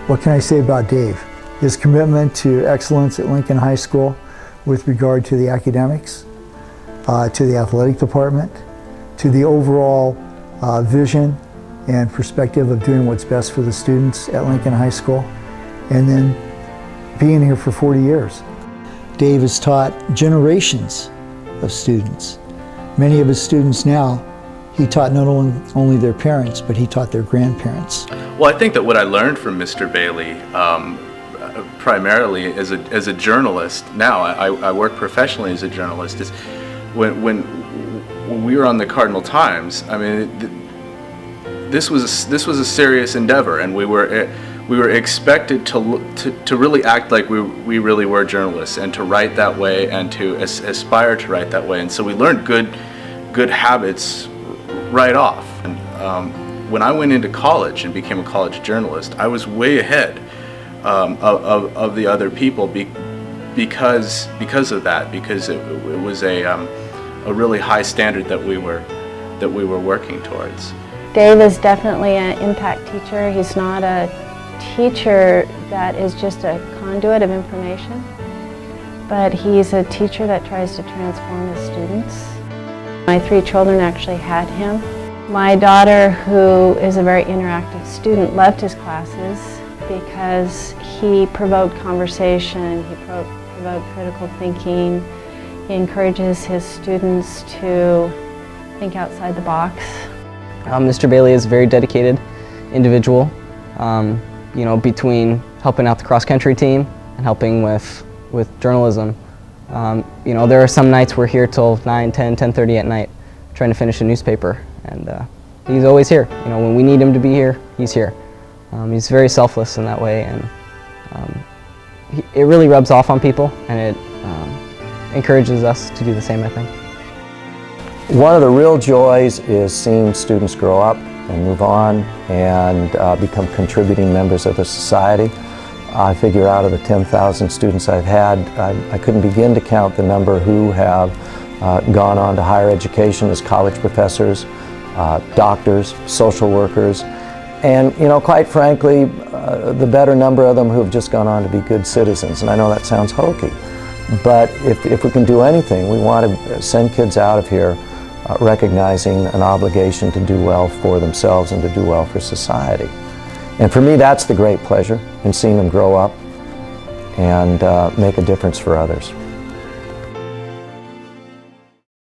What can I say about Dave? His commitment to excellence at Lincoln High School with regard to the academics, to the athletic department, to the overall vision and perspective of doing what's best for the students at Lincoln High School, and then being here for 40 years. Dave has taught generations of students. Many of his students now, he taught not only their parents, but he taught their grandparents. Well, I think that what I learned from Mr. Bailey, primarily as a journalist, now I work professionally as a journalist, is when we were on the Cardinal Times, I mean, this was a serious endeavor, and we were expected to really act like we really were journalists, and to write that way, and to aspire to write that way. And so we learned good habits right off. And when I went into college and became a college journalist, I was way ahead of the other people because of that, because it was a really high standard that we were working towards. Dave is definitely an impact teacher. He's not a teacher that is just a conduit of information, but he's a teacher that tries to transform his students. My 3 children actually had him. My daughter, who is a very interactive student, loved his classes because he provoked conversation, he provoked critical thinking. He encourages his students to think outside the box. Mr. Bailey is a very dedicated individual, you know, between helping out the cross-country team and helping with journalism. You know, there are some nights we're here till 9, 10, 10:30 at night trying to finish a newspaper, and he's always here. You know, when we need him to be here, he's here. He's very selfless in that way, and it really rubs off on people, and it encourages us to do the same, I think. One of the real joys is seeing students grow up and move on and become contributing members of the society. I figure out of the 10,000 students I've had, I couldn't begin to count the number who have gone on to higher education as college professors, doctors, social workers, and, you know, quite frankly, the better number of them who have just gone on to be good citizens. And I know that sounds hokey, but if we can do anything, we want to send kids out of here recognizing an obligation to do well for themselves and to do well for society. And for me, that's the great pleasure in seeing them grow up and make a difference for others.